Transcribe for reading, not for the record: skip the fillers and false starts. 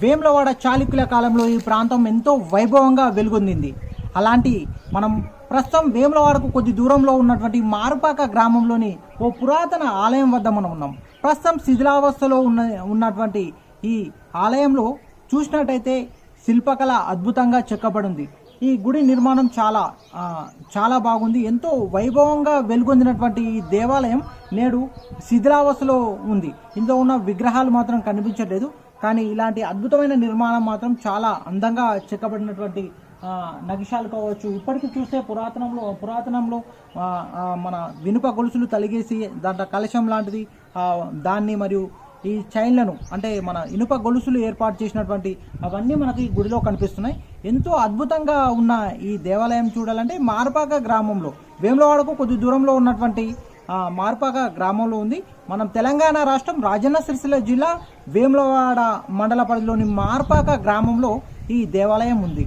వేములవాడ చాళుక్యుల కాలంలో ఈ ప్రాంతం ఎంతో వైభవంగా వెలుగొందింది. అలాంటి మనం ప్రస్తుతం వేములవాడకు కొద్ది దూరంలో ఉన్నటువంటి మారుపాక గ్రామంలోని ఓ పురాతన ఆలయం వద్ద మనం ఉన్నాం. ప్రస్తుతం శిథిలావస్థలో ఉన్నటువంటి ఈ ఆలయంలో చూసినట్టయితే శిల్పకళ అద్భుతంగా చెక్కబడింది. ఈ గుడి నిర్మాణం చాలా బాగుంది. ఎంతో వైభవంగా వెలుగొందినటువంటి ఈ దేవాలయం నేడు శిథిలావస్థలో ఉంది. ఇందులో ఉన్న విగ్రహాలు మాత్రం కనిపించట్లేదు. కానీ ఇలాంటి అద్భుతమైన నిర్మాణం మాత్రం చాలా అందంగా చెక్కబడినటువంటి నగిషాలు కావచ్చు. ఇప్పటికీ చూస్తే పురాతనంలో మన వినుప గొలుసులు తలిగేసి దాంట్లో కలశం లాంటిది దాన్ని మరియు ఈ చైన్లను అంటే మన ఇనుప గొలుసులు ఏర్పాటు చేసినటువంటి అవన్నీ మనకి గుడిలో కనిపిస్తున్నాయి. ఎంతో అద్భుతంగా ఉన్న ఈ దేవాలయం చూడాలంటే మారుపాక గ్రామంలో వేములవాడకు కొద్ది దూరంలో ఉన్నటువంటి మారుపాక గ్రామంలో ఉంది. మనం తెలంగాణ రాష్ట్రం రాజన్న సిరిసిల్ల జిల్లా వేములవాడ మండల పరిధిలోని మారుపాక గ్రామంలో ఈ దేవాలయం ఉంది.